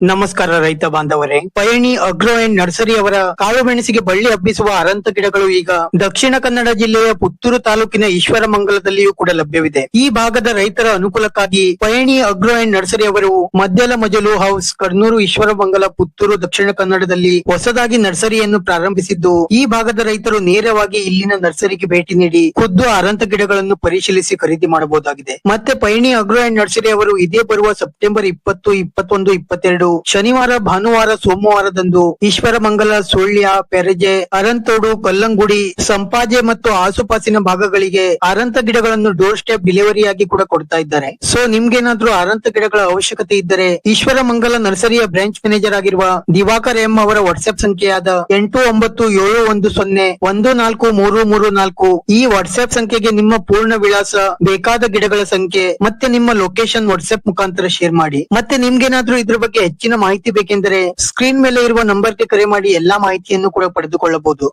ನಮಸ್ಕಾರ ರೈತ ಬಾಂಧವರೇ. ಪಯಣಿ ಅಗ್ರೋ ಅಂಡ್ ನರ್ಸರಿ ಅವರ ಕಾಳು ಮೆಣಸಿಗೆ ಬಳ್ಳಿ ಹಬ್ಬಿಸುವ ಅರಂತ ಗಿಡಗಳು ಈಗ ದಕ್ಷಿಣ ಕನ್ನಡ ಜಿಲ್ಲೆಯ ಪುತ್ತೂರು ತಾಲೂಕಿನ ಈಶ್ವರಮಂಗಲದಲ್ಲಿಯೂ ಕೂಡ ಲಭ್ಯವಿದೆ. ಈ ಭಾಗದ ರೈತರ ಅನುಕೂಲಕ್ಕಾಗಿ ಪಯಣಿ ಅಗ್ರೋ ಅಂಡ್ ನರ್ಸರಿ ಅವರು ಮಧ್ಯಲ ಮಜಲು ಹೌಸ್, ಕರ್ನೂರು, ಈಶ್ವರಮಂಗಲ, ಪುತ್ತೂರು, ದಕ್ಷಿಣ ಕನ್ನಡದಲ್ಲಿ ಹೊಸದಾಗಿ ನರ್ಸರಿಯನ್ನು ಪ್ರಾರಂಭಿಸಿದ್ದು, ಈ ಭಾಗದ ರೈತರು ನೇರವಾಗಿ ಇಲ್ಲಿನ ನರ್ಸರಿಗೆ ಭೇಟಿ ನೀಡಿ ಖುದ್ದು ಅರಂತ ಗಿಡಗಳನ್ನು ಪರಿಶೀಲಿಸಿ ಖರೀದಿ ಮಾಡಬಹುದಾಗಿದೆ. ಮತ್ತೆ ಪಯಣಿ ಅಗ್ರೋ ಅಂಡ್ ನರ್ಸರಿ ಅವರು ಇದೇ ಬರುವ ಸೆಪ್ಟೆಂಬರ್ 20, 21, 22 ಶನಿವಾರ, ಭಾನುವಾರ, ಸೋಮವಾರದಂದು ಈಶ್ವರಮಂಗಲ, ಸುಳ್ಯ, ಪೆರಜೆ, ಅರಂತೋಡು, ಕಲ್ಲಂಗುಡಿ, ಸಂಪಾಜೆ ಮತ್ತು ಆಸುಪಾಸಿನ ಭಾಗಗಳಿಗೆ ಅರಂತ ಗಿಡಗಳನ್ನು ಡೋರ್ ಸ್ಟೆಪ್ ಡೆಲಿವರಿಯಾಗಿ ಕೂಡ ಕೊಡ್ತಾ ಇದ್ದಾರೆ. ಸೊ ನಿಮ್ಗೇನಾದ್ರೂ ಅರಂತ ಗಿಡಗಳ ಅವಶ್ಯಕತೆ ಇದ್ದರೆ ಈಶ್ವರಮಂಗಲ ನರ್ಸರಿಯ ಬ್ರಾಂಚ್ ಮ್ಯಾನೇಜರ್ ಆಗಿರುವ ದಿವಾಕರ್ ಎಂ ಅವರ ವಾಟ್ಸ್ಆಪ್ ಸಂಖ್ಯೆಯಾದ 8971101434 ಈ ವಾಟ್ಸ್ಆಪ್ ಸಂಖ್ಯೆಗೆ ನಿಮ್ಮ ಪೂರ್ಣ ವಿಳಾಸ, ಬೇಕಾದ ಗಿಡಗಳ ಸಂಖ್ಯೆ ಮತ್ತೆ ನಿಮ್ಮ ಲೊಕೇಶನ್ ವಾಟ್ಸ್ಆಪ್ ಮುಖಾಂತರ ಶೇರ್ ಮಾಡಿ. ಮತ್ತೆ ನಿಮ್ಗೇನಾದ್ರೂ ಇದ್ರ ಬಗ್ಗೆ ಹೆಚ್ಚಿನ ಮಾಹಿತಿ ಬೇಕೆಂದರೆ ಸ್ಕ್ರೀನ್ ಮೇಲೆ ಇರುವ ನಂಬರ್ಗೆ ಕರೆ ಮಾಡಿ ಎಲ್ಲಾ ಮಾಹಿತಿಯನ್ನು ಕೂಡ ಪಡೆದುಕೊಳ್ಳಬಹುದು.